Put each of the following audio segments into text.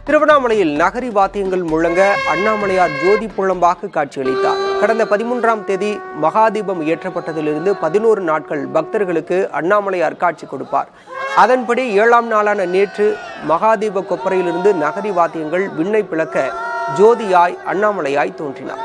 திருவண்ணாமலையில் நகரி வாத்தியங்கள் முழங்க அண்ணாமலையார் ஜோதி புலம்பாக காட்சியளித்தார். கடந்த 13ஆம் தேதி மகாதீபம் ஏற்றப்பட்டதிலிருந்து 11 நாட்கள் பக்தர்களுக்கு அண்ணாமலையார் காட்சி கொடுப்பார். அதன்படி 7ஆம் நாளான நேற்று மகாதீப கொப்பரையிலிருந்து நகரி வாத்தியங்கள் விண்ணை பிளக்க ஜோதியாய் அண்ணாமலையாய் தோன்றினார்.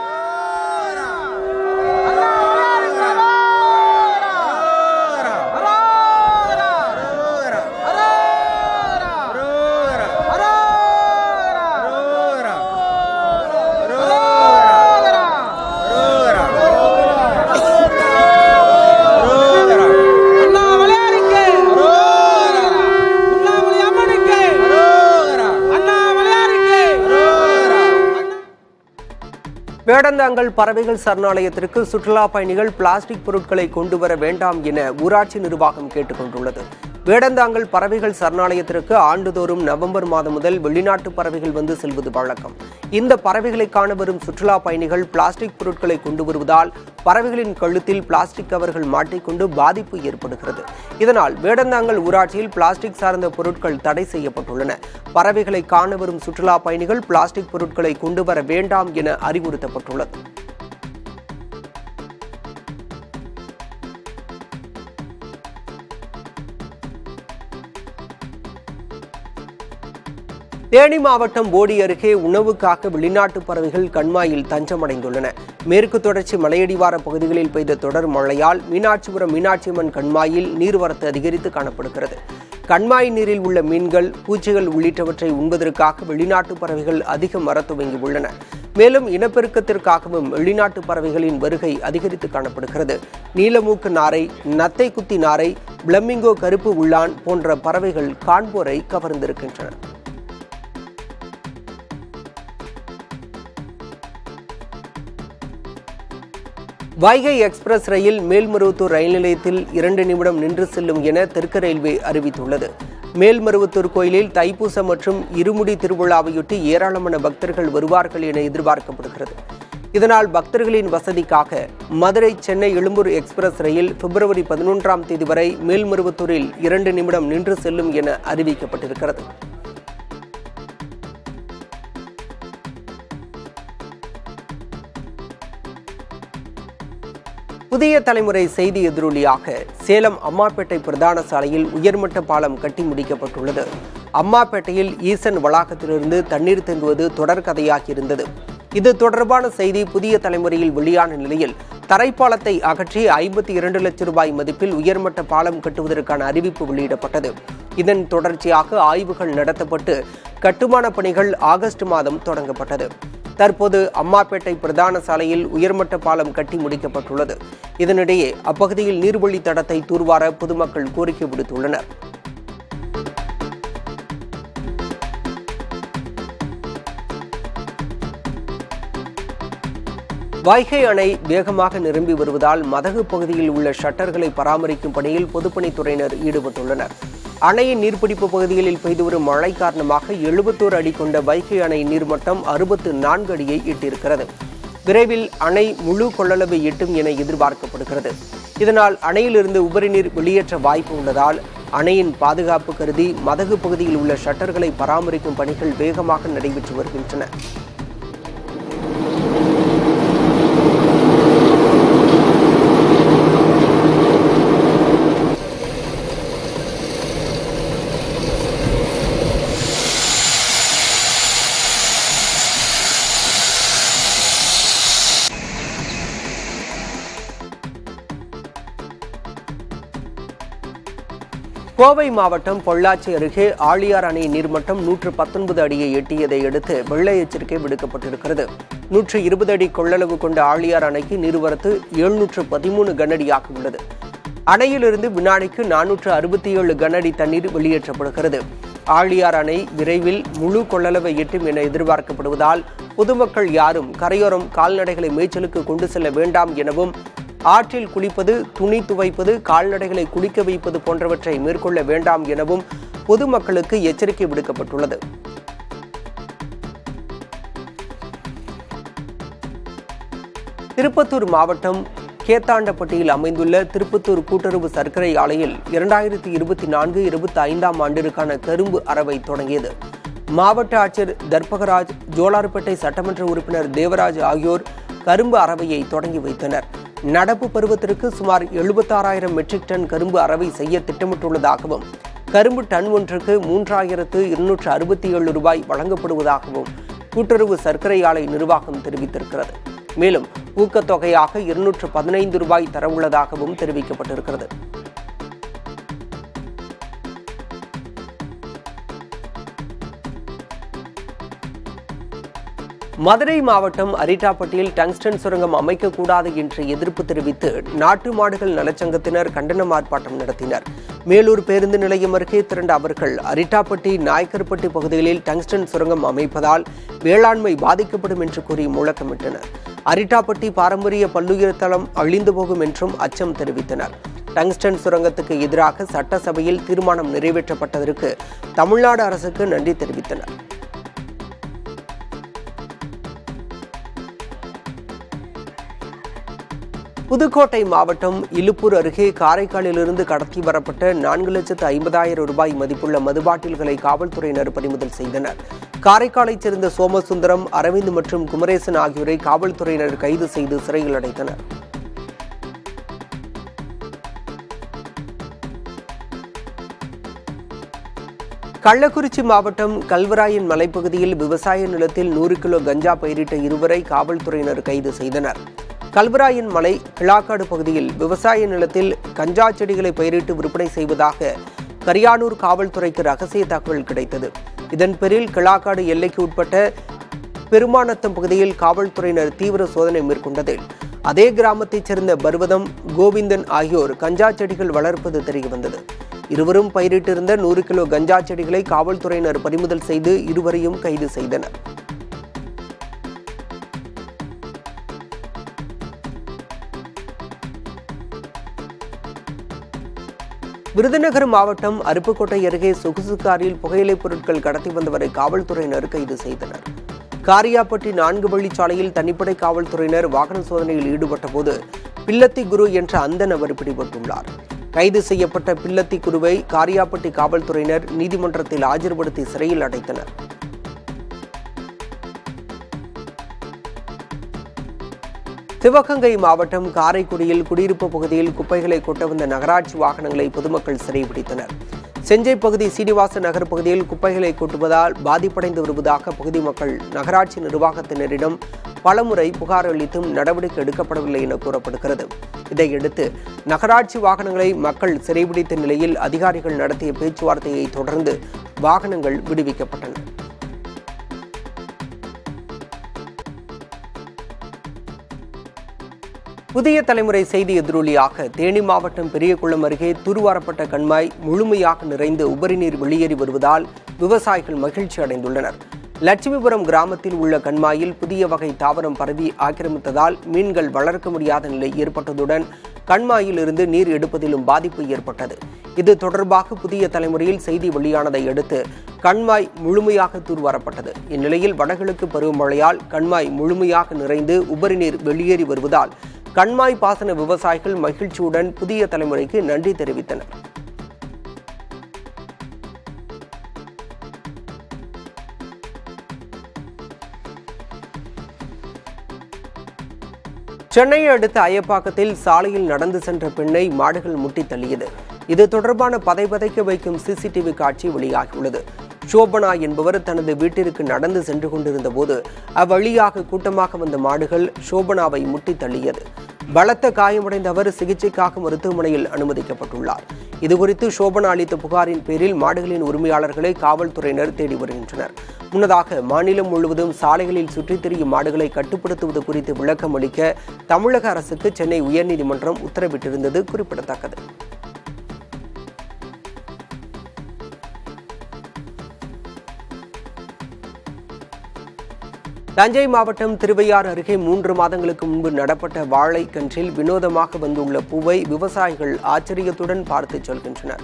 வேடந்தாங்கல் பறவைகள் சரணாலயத்திற்கு சுற்றுலா பயணிகள் பிளாஸ்டிக் பொருட்களை கொண்டு வர வேண்டாம் என ஊராட்சி நிர்வாகம் கேட்டுக் கொண்டுள்ளது. வேடந்தாங்கல் பறவைகள் சரணாலயத்திற்கு ஆண்டுதோறும் நவம்பர் மாதம் முதல் வெளிநாட்டு பறவைகள் வந்து செல்வது வழக்கம். இந்த பறவைகளை காண வரும் சுற்றுலா பயணிகள் பிளாஸ்டிக் பொருட்களை கொண்டு வருவதால் பறவைகளின் கழுத்தில் பிளாஸ்டிக் கவர்கள் மாட்டிக்கொண்டு பாதிப்பு ஏற்படுகிறது. இதனால் வேடந்தாங்கல் ஊராட்சியில் பிளாஸ்டிக் சார்ந்த பொருட்கள் தடை செய்யப்பட்டுள்ளன. பறவைகளை காண வரும் சுற்றுலா பயணிகள் பிளாஸ்டிக் பொருட்களை கொண்டு வர வேண்டாம் என அறிவுறுத்தப்பட்டுள்ளது. தேனி மாவட்டம் போடி அருகே உணவுக்காக வெளிநாட்டு பறவைகள் கண்மாயில் தஞ்சமடைந்துள்ளன. மேற்கு தொடர்ச்சி மலையடிவார பகுதிகளில் பெய்த தொடர் மழையால் மீனாட்சிபுரம் மீனாட்சியம்மன் கண்மாயில் நீர்வரத்து அதிகரித்து காணப்படுகிறது. கண்மாய் நீரில் உள்ள மீன்கள், பூச்சிகள் உள்ளிட்டவற்றை உண்பதற்காக வெளிநாட்டு பறவைகள் அதிகம் வரத் துவங்கியுள்ளன. மேலும் இனப்பெருக்கத்திற்காகவும் வெளிநாட்டு பறவைகளின் வருகை அதிகரித்து காணப்படுகிறது. நீலமூக்கு நாரை, நத்தை குத்தி நாரை, பிளமிங்கோ கருப்பு உள்ளான் போன்ற பறவைகள் காண்போரை கவர்ந்திருக்கின்றன. வைகை எக்ஸ்பிரஸ் ரயில் மேல்மருவத்தூர் ரயில் நிலையத்தில் 2 நிமிடம் நின்று செல்லும் என தெற்கு ரயில்வே அறிவித்துள்ளது. மேல்மருவத்தூர் கோயிலில் தைப்பூசம் மற்றும் இருமுடி திருவிழாவையொட்டி ஏராளமான பக்தர்கள் வருவார்கள் என எதிர்பார்க்கப்படுகிறது. இதனால் பக்தர்களின் வசதிக்காக மதுரை சென்னை எழும்பூர் எக்ஸ்பிரஸ் ரயில் பிப்ரவரி 11ஆம் தேதி வரை மேல்மருவத்தூரில் 2 நிமிடம் நின்று செல்லும் என அறிவிக்கப்பட்டிருக்கிறது. புதிய தலைமுறை செய்தி எதிரொலியாக சேலம் அம்மாப்பேட்டை பிரதான சாலையில் உயர்மட்ட பாலம் கட்டி முடிக்கப்பட்டுள்ளது. அம்மாப்பேட்டையில் ஈசன் வளாகத்திலிருந்து தண்ணீர் தேங்குவது தொடர்கதையாகியிருந்தது. இது தொடர்பான செய்தி புதிய தலைமுறையில் வெளியான நிலையில் தரைப்பாலத்தை அகற்றி 52 லட்சம் ரூபாய் மதிப்பில் உயர்மட்ட பாலம் கட்டுவதற்கான அறிவிப்பு வெளியிடப்பட்டது. இதன் தொடர்ச்சியாக ஆய்வுகள் நடத்தப்பட்டு கட்டுமான பணிகள் ஆகஸ்ட் மாதம் தொடங்கப்பட்டது. தற்போது அம்மாப்பேட்டை பிரதான சாலையில் உயர்மட்ட பாலம் கட்டி முடிக்கப்பட்டுள்ளது. இதனிடையே அப்பகுதியில் நீர்வழி தடத்தை தூர்வார பொதுமக்கள் கோரிக்கை விடுத்துள்ளனர். வைகை அணை வேகமாக நிரம்பி வருவதால் மதகு பகுதியில் உள்ள ஷட்டர்களை பராமரிக்கும் பணியில் பொதுப்பணித்துறையினர் ஈடுபட்டுள்ளனர். அணையின் நீர்பிடிப்பு பகுதிகளில் பெய்து வரும் மழை காரணமாக 71 அடி கொண்ட வைகை அணை நீர்மட்டம் 64 அடியை எட்டியிருக்கிறது. விரைவில் அணை முழு கொள்ளளவை எட்டும் என எதிர்பார்க்கப்படுகிறது. இதனால் அணையிலிருந்து உபரி நீர் வெளியேற்ற வாய்ப்பு உள்ளதால் அணையின் பாதுகாப்பு கருதி மதகு பகுதியில் உள்ள ஷட்டர்களை பராமரிக்கும் பணிகள் வேகமாக நடைபெற்று வருகின்றன. கோவை மாவட்டம் பொள்ளாச்சி அருகே ஆழியார் அணை நீர்மட்டம் 119 அடியை எட்டியதை அடுத்து வெள்ள எச்சரிக்கை விடுக்கப்பட்டிருக்கிறது. 120 அடி கொள்ளளவு கொண்ட ஆழியார் அணைக்கு நீர்வரத்து 713 கனஅடியாக உள்ளது. அணையிலிருந்து வினாடிக்கு 467 கனஅடி தண்ணீர் வெளியேற்றப்படுகிறது. ஆழியார் அணை விரைவில் முழு கொள்ளளவை எட்டும் என எதிர்பார்க்கப்படுவதால் பொதுமக்கள் யாரும் கரையோரம் கால்நடைகளை மேய்ச்சலுக்கு கொண்டு செல்ல வேண்டாம் எனவும், ஆற்றில் குளிப்பது, துணி துவைப்பது, கால்நடைகளை குளிக்க வைப்பது போன்றவற்றை மேற்கொள்ள வேண்டாம் எனவும் பொதுமக்களுக்கு எச்சரிக்கை விடுக்கப்பட்டுள்ளது. திருப்பத்தூர் மாவட்டம் கேத்தாண்டப்பட்டியில் அமைந்துள்ள திருப்பத்தூர் கூட்டுறவு சர்க்கரை ஆலையில் 2024-25 ஆண்டிற்கான கரும்பு அரவை தொடங்கியது. மாவட்ட ஆட்சியர் தர்பகராஜ், ஜோலார்பேட்டை சட்டமன்ற உறுப்பினர் தேவராஜ் ஆகியோர் கரும்பு அரவையை தொடங்கி வைத்தனர். நடப்பு பருவத்திற்கு சுமார் 76,000 மெட்ரிக் டன் கரும்பு அரவை செய்ய திட்டமிட்டுள்ளதாகவும், கரும்பு டன் ஒன்றுக்கு 3,267 ரூபாய் வழங்கப்படுவதாகவும் கூட்டுறவு சர்க்கரை ஆலை நிர்வாகம் தெரிவித்திருக்கிறது. மேலும் ஊக்கத்தொகையாக 215 ரூபாய் தரவுள்ளதாகவும் தெரிவிக்கப்பட்டிருக்கிறது. மதுரை மாவட்டம் அரிட்டாப்பட்டியில் டங்ஸ்டன் சுரங்கம் அமைக்கக்கூடாது என்று எதிர்ப்பு தெரிவித்து நாட்டு மாடுகள் நலச்சங்கத்தினர் கண்டன ஆர்ப்பாட்டம் நடத்தினர். மேலூர் பேருந்து நிலையம் அருகே திரண்ட அவர்கள் அரிட்டாப்பட்டி, நாயக்கர்பட்டி பகுதிகளில் டங்ஸ்டன் சுரங்கம் அமைப்பதால் வேளாண்மை பாதிக்கப்படும் என்று கூறி முழக்கமிட்டனர். அரிட்டாப்பட்டி பாரம்பரிய பல்லுயிர் தளம் அழிந்து போகும் என்றும் அச்சம் தெரிவித்தனர். டங்ஸ்டன் சுரங்கத்துக்கு எதிராக சட்டசபையில் தீர்மானம் நிறைவேற்றப்பட்டதற்கு தமிழ்நாடு அரசுக்கு நன்றி தெரிவித்தனர். புதுக்கோட்டை மாவட்டம் இலுப்பூர் அருகே காரைக்காலிலிருந்து கடத்தி வரப்பட்ட 4,50,000 ரூபாய் மதிப்புள்ள மதுபாட்டில்களை காவல்துறையினர் பறிமுதல் செய்தனர். காரைக்காலைச் சேர்ந்த சோமசுந்தரம், அரவிந்த் மற்றும் குமரேசன் ஆகியோரை காவல்துறையினர் கைது செய்து சிறையில் அடைத்தனர். கள்ளக்குறிச்சி மாவட்டம் கல்வராயன் மலைப்பகுதியில் விவசாய நிலத்தில் 100 கிலோ கஞ்சா பயிரிட்ட இருவரை காவல்துறையினர் கைது செய்தனர். கல்வராயன் மலை கிளாக்காடு பகுதியில் விவசாய நிலத்தில் கஞ்சா செடிகளை பயிரிட்டு விற்பனை செய்வதாக கரியானூர் காவல்துறைக்கு ரகசிய தகவல் கிடைத்தது. இதன் பேரில் கிளாக்காடு எல்லைக்கு உட்பட்ட பெருமாநத்தம் பகுதியில் காவல்துறையினர் தீவிர சோதனை மேற்கொண்டதில் அதே கிராமத்தைச் சேர்ந்த பர்வதம், கோவிந்தன் ஆகியோர் கஞ்சா செடிகள் வளர்ப்பது தெரியவந்தது. இருவரும் பயிரிட்டிருந்த 100 கிலோ கஞ்சா செடிகளை காவல்துறையினர் பறிமுதல் செய்து இருவரையும் கைது செய்தனர். விருதுநகர் மாவட்டம் அருப்புக்கோட்டை அருகே சொகுசு காரில் புகையிலைப் பொருட்கள் கடத்தி வந்தவரை காவல்துறையினர் கைது செய்தனர். காரியாப்பட்டி 4 வழிச்சாலையில் தனிப்படை காவல்துறையினர் வாகன சோதனையில் ஈடுபட்ட போது பில்லத்தி குரு என்ற அந்த நபர் பிடிபட்டுள்ளார். கைது செய்யப்பட்ட பில்லத்தி குருவை காரியாப்பட்டி காவல்துறையினர் நீதிமன்றத்தில் ஆஜர்படுத்தி சிறையில் அடைத்தனர். சிவகங்கை மாவட்டம் காரைக்குடியில் குடியிருப்பு பகுதியில் குப்பைகளை கொட்ட வந்த நகராட்சி வாகனங்களை பொதுமக்கள் சிறைபிடித்தனர். செஞ்சை பகுதி சீனிவாச நகர் பகுதியில் குப்பைகளை கொட்டுவதால் பாதிப்படைந்து வருவதாக பகுதி மக்கள் நகராட்சி நிர்வாகத்தினரிடம் பலமுறை புகார் அளித்தும் நடவடிக்கை எடுக்கப்படவில்லை என கூறப்படுகிறது. இதையடுத்து நகராட்சி வாகனங்களை மக்கள் சிறைபிடித்த நிலையில் அதிகாரிகள் நடத்திய பேச்சுவார்த்தையை தொடர்ந்து வாகனங்கள் விடுவிக்கப்பட்டன. புதிய தலைமுறை செய்தி எதிரொலியாக தேனி மாவட்டம் பெரியகுளம் அருகே தூர்வாரப்பட்ட கண்மாய் முழுமையாக நிறைந்து உபரிநீர் வெளியேறி வருவதால் விவசாயிகள் மகிழ்ச்சி அடைந்துள்ளனர். லட்சுமிபுரம் கிராமத்தில் உள்ள கண்மாயில் புதிய வகை தாவரம் பரவி ஆக்கிரமித்ததால் மீன்கள் வளர்க்க முடியாத நிலை ஏற்பட்டதுடன் கண்மாயில் இருந்து நீர் எடுப்பதிலும் பாதிப்பு ஏற்பட்டது. இது தொடர்பாக புதிய தலைமுறையில் செய்தி வெளியானதை அடுத்து கண்மாய் முழுமையாக தூர்வாரப்பட்டது. இந்நிலையில் வடகிழக்கு பருவமழையால் கண்மாய் முழுமையாக நிறைந்து உபரிநீர் வெளியேறி வருவதால் கண்மாய் பாசன விவசாயிகள் மகிழ்ச்சியுடன் புதிய தலைமுறைக்கு நன்றி தெரிவித்தனர். சென்னையை அடுத்த அயப்பாக்கத்தில் சாலையில் நடந்து சென்ற பெண்ணை மாடுகள் முட்டி தள்ளியது. இது தொடர்பான பதைபதைக்க வைக்கும் சிசிடிவி காட்சி வெளியாகியுள்ளது. சோபனா என்பவர் தனது வீட்டிற்கு நடந்து சென்று கொண்டிருந்த போது அவ்வழியாக கூட்டமாக வந்த மாடுகள் சோபனாவை முட்டி தள்ளியது. பலத்த காயமடைந்த அவர் சிகிச்சைக்காக மருத்துவமனையில் அனுமதிக்கப்பட்டுள்ளார். இதுகுறித்து சோபனா அளித்த புகாரின் பேரில் மாடுகளின் உரிமையாளர்களை காவல்துறையினர் தேடி வருகின்றனர். முன்னதாக மாநிலம் முழுவதும் சாலைகளில் சுற்றித் திரியும் மாடுகளை கட்டுப்படுத்துவது குறித்து விளக்கம் அளிக்க தமிழக அரசுக்கு சென்னை உயர்நீதிமன்றம் உத்தரவிட்டிருந்தது குறிப்பிடத்தக்கது. தஞ்சை மாவட்டம் திருவையாறு அருகே 3 மாதங்களுக்கு முன்பு நடப்பட்ட வாழை கன்றில் வினோதமாக வந்துள்ள பூவை விவசாயிகள் ஆச்சரியத்துடன் பார்த்து செல்கின்றனர்.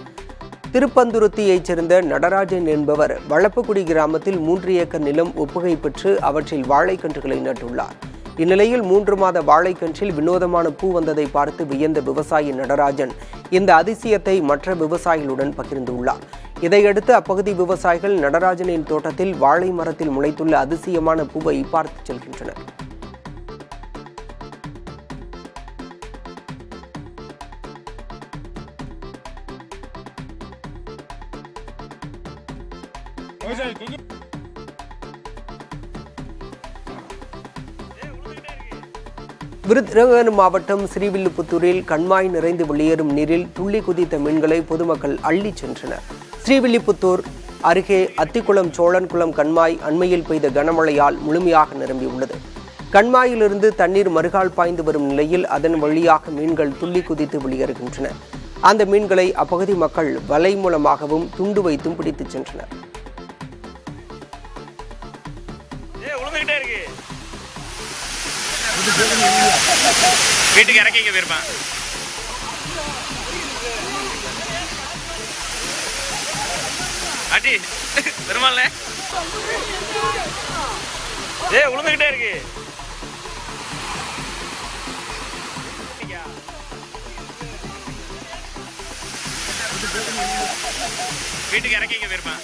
திருப்பந்துருத்தியைச் சேர்ந்த நடராஜன் என்பவர் வளப்பக்குடி கிராமத்தில் 3 ஏக்கர் நிலம் ஒப்புகை பெற்று அவற்றில் வாழைக்கன்றுகளை நட்டுள்ளார். இந்நிலையில் 3 மாத வாழைக்கன்றில் வினோதமான பூ வந்ததை பார்த்து வியந்த விவசாயி நடராஜன் இந்த அதிசயத்தை மற்ற விவசாயிகளுடன் பகிர்ந்துள்ளார். இதையடுத்து அப்பகுதி விவசாயிகள் நடராஜனின் தோட்டத்தில் வாழை மரத்தில் முளைத்துள்ள அதிசயமான பூவை பார்த்து செல்கின்றனர். விருதுநகர் மாவட்டம் ஸ்ரீவில்லிபுத்தூரில் கண்மாய் நிறைந்து வெளியேறும் நீரில் துள்ளி குதித்த மீன்களை பொதுமக்கள் அள்ளிச் சென்றனர். ஸ்ரீவில்லிபுத்தூர் அருகே அத்திக்குளம் சோழன்குளம் கண்மாய் அண்மையில் பெய்த கனமழையால் முழுமையாக நிரம்பியுள்ளது. கண்மாயிலிருந்து தண்ணீர் மறுகால் பாய்ந்து வரும் நிலையில் அதன் வழியாக மீன்கள் துள்ளி குதித்து வெளியேறுகின்றன. அந்த மீன்களை அப்பகுதி மக்கள் வலை மூலமாகவும் துண்டு வைத்தும் பிடித்துச் சென்றனர். வீட்டுக்கு இறக்கிக்க போயிருப்பான். ஆட்டி பெருமாள் உளுந்துகிட்டே இருக்கு. வீட்டுக்கு இறக்கிக்க போயிருப்பான்.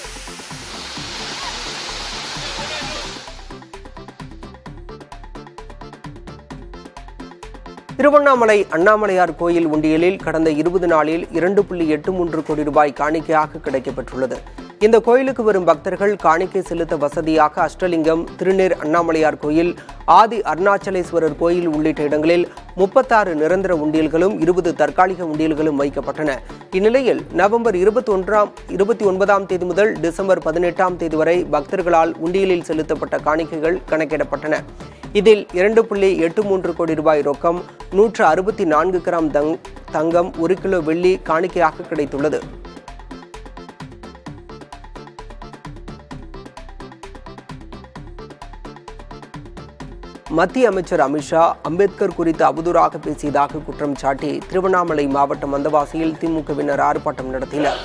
திருவண்ணாமலை அண்ணாமலையார் கோயில் உண்டியலில் கடந்த 20 நாளில் 2.83 கோடி ரூபாய் காணிக்கையாக கிடைக்கப்பெற்றுள்ளது. இந்த கோயிலுக்கு வரும் பக்தர்கள் காணிக்கை செலுத்த வசதியாக அஷ்டலிங்கம், திருநீர் அண்ணாமலையார் கோயில், ஆதி அருணாச்சலேஸ்வரர் கோயில் உள்ளிட்ட இடங்களில் 36 நிரந்தர உண்டியல்களும் 20 தற்காலிக உண்டியல்களும் வைக்கப்பட்டன. இந்நிலையில் நவம்பர் 29ஆம் தேதி முதல் டிசம்பர் 18ஆம் தேதி வரை பக்தர்களால் உண்டியலில் செலுத்தப்பட்ட காணிக்கைகள் கணக்கிடப்பட்டன. இதில் 2.83 கோடி ரூபாய் ரொக்கம், 164 கிராம் தங்கம், 1 கிலோ வெள்ளி காணிக்கையாக கிடைத்துள்ளது. மத்திய அமைச்சர் அமித்ஷா அம்பேத்கர் குறித்து அவதூறாக பேசியதாக குற்றம் சாட்டி திருவண்ணாமலை மாவட்டம் வந்தவாசியில் திமுகவினர் ஆர்ப்பாட்டம் நடத்தினர்.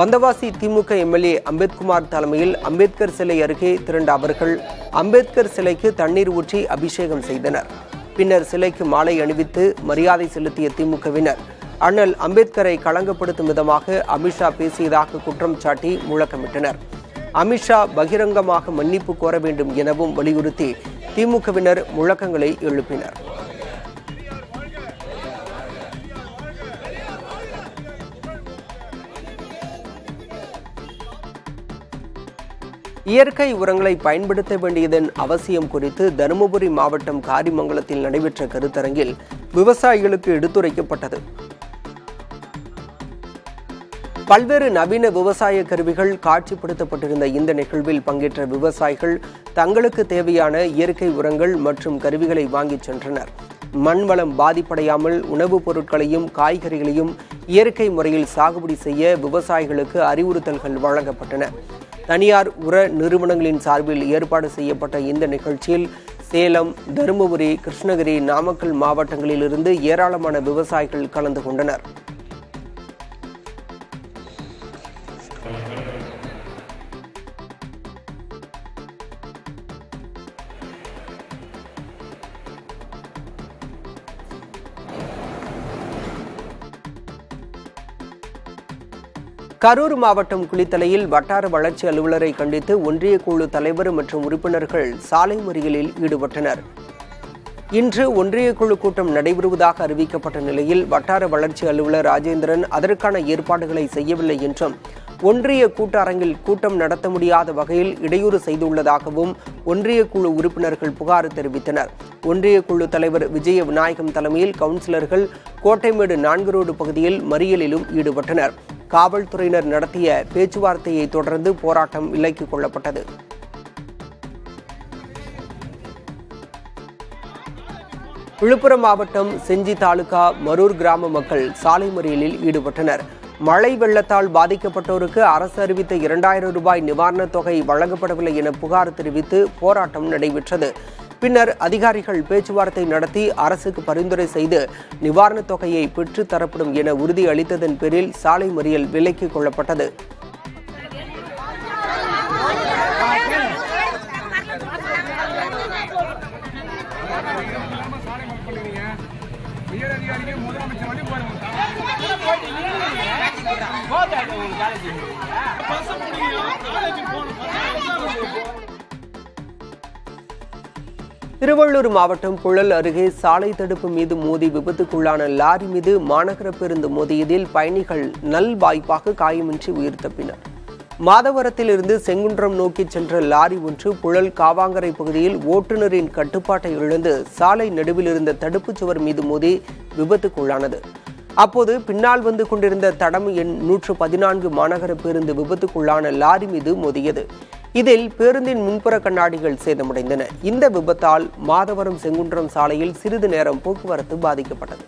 வந்தவாசி திமுக எம்எல்ஏ அம்பேத்குமார் தலைமையில் அம்பேத்கர் சிலை அருகே திரண்ட அவர்கள் அம்பேத்கர் சிலைக்கு தண்ணீர் ஊற்றி அபிஷேகம் செய்தனர். பின்னர் சிலைக்கு மாலை அணிவித்து மரியாதை செலுத்திய திமுகவினர் அண்ணல் அம்பேத்கரை களங்கப்படுத்தும் விதமாக அமித்ஷா பேசியதாக குற்றம் சாட்டி முழக்கமிட்டனர். அமித்ஷா பகிரங்கமாக மன்னிப்பு கோர வேண்டும் எனவும் வலியுறுத்தி திமுகவினர் முழக்கங்களை எழுப்பினர். இயற்கை உரங்களை பயன்படுத்த வேண்டியதன் அவசியம் குறித்து தருமபுரி மாவட்டம் காரிமங்கலத்தில் நடைபெற்ற கருத்தரங்கில் விவசாயிகளுக்கு எடுத்துரைக்கப்பட்டது. பல்வேறு நவீன விவசாய கருவிகள் காட்சிப்படுத்தப்பட்டிருந்த இந்த நிகழ்வில் பங்கேற்ற விவசாயிகள் தங்களுக்கு தேவையான இயற்கை உரங்கள் மற்றும் கருவிகளை வாங்கிச் சென்றனர். மண்வளம் பாதிப்படையாமல் உணவுப் பொருட்களையும் காய்கறிகளையும் இயற்கை முறையில் சாகுபடி செய்ய விவசாயிகளுக்கு அறிவுறுத்தல்கள் வழங்கப்பட்டன. தனியார் உர நிறுவனங்களின் சார்பில் ஏற்பாடு செய்யப்பட்ட இந்த நிகழ்ச்சியில் சேலம், தருமபுரி, கிருஷ்ணகிரி, நாமக்கல் மாவட்டங்களிலிருந்து ஏராளமான விவசாயிகள் கலந்து கொண்டனர். கரூர் மாவட்டம் குளித்தலையில் வட்டார வளர்ச்சி அலுவலரை கண்டித்து ஒன்றிய குழு தலைவர் மற்றும் உறுப்பினர்கள் சாலை மறியலில் ஈடுபட்டனர். இன்று ஒன்றிய குழு கூட்டம் நடைபெறுவதாக அறிவிக்கப்பட்ட நிலையில் வட்டார வளர்ச்சி அலுவலர் ராஜேந்திரன் அதற்கான ஏற்பாடுகளை செய்யவில்லை என்றும் ஒன்றிய கூட்டரங்கில் கூட்டம் நடத்த முடியாத வகையில் இடையூறு செய்துள்ளதாகவும் ஒன்றிய குழு உறுப்பினர்கள் புகார் தெரிவித்தனர். ஒன்றிய குழு தலைவர் விஜய விநாயகம் தலைமையில் கவுன்சிலர்கள் கோட்டைமேடு 4 ரோடு பகுதியில் மறியலிலும் ஈடுபட்டனர். காவல்துறையினர் நடத்திய பேச்சுவார்த்தையை தொடர்ந்து போராட்டம் விலக்கிக் கொள்ளப்பட்டது. விழுப்புரம் மாவட்டம் செஞ்சி தாலுகா மரூர் கிராம மக்கள் சாலை மறியலில் ஈடுபட்டனர். மழை வெள்ளத்தால் பாதிக்கப்பட்டோருக்கு அரசு அறிவித்த 2000 ரூபாய் நிவாரணத் தொகை வழங்கப்படவில்லை என புகார் தெரிவித்து போராட்டம் நடைபெற்றது. பின்னர் அதிகாரிகள் பேச்சுவார்த்தை நடத்தி அரசுக்கு பரிந்துரை செய்து நிவாரணத் தொகையை பெற்று தரப்படும் என உறுதி அளித்ததன் பேரில் சாலை மறியல் விலக்கிக் கொள்ளப்பட்டது. திருவள்ளூர் மாவட்டம் புழல் அருகே சாலை தடுப்பு மீது மோதி விபத்துக்குள்ளான லாரி மீது மாநகர பேருந்து மோதியதில் பயணிகள் நல்வாய்ப்பாக காயமின்றி உயிர் தப்பினர். மாதவரத்திலிருந்து செங்குன்றம் நோக்கி சென்ற லாரி ஒன்று புழல் காவாங்கரை பகுதியில் ஓட்டுநரின் கட்டுப்பாட்டை இழந்து சாலை நடுவில் இருந்த தடுப்புச் சுவர் மீது மோதி விபத்துக்குள்ளானது. அப்போது பின்னால் வந்து கொண்டிருந்த தடம் எண் 114 மாநகர பேருந்து விபத்துக்குள்ளான லாரி மீது மோதியது. இதில் பேருந்தின் முன்புற கண்ணாடிகள் சேதமடைந்தன. இந்த விபத்தால் மாதவரம் செங்குன்றம் சாலையில் சிறிது நேரம் போக்குவரத்து பாதிக்கப்பட்டது.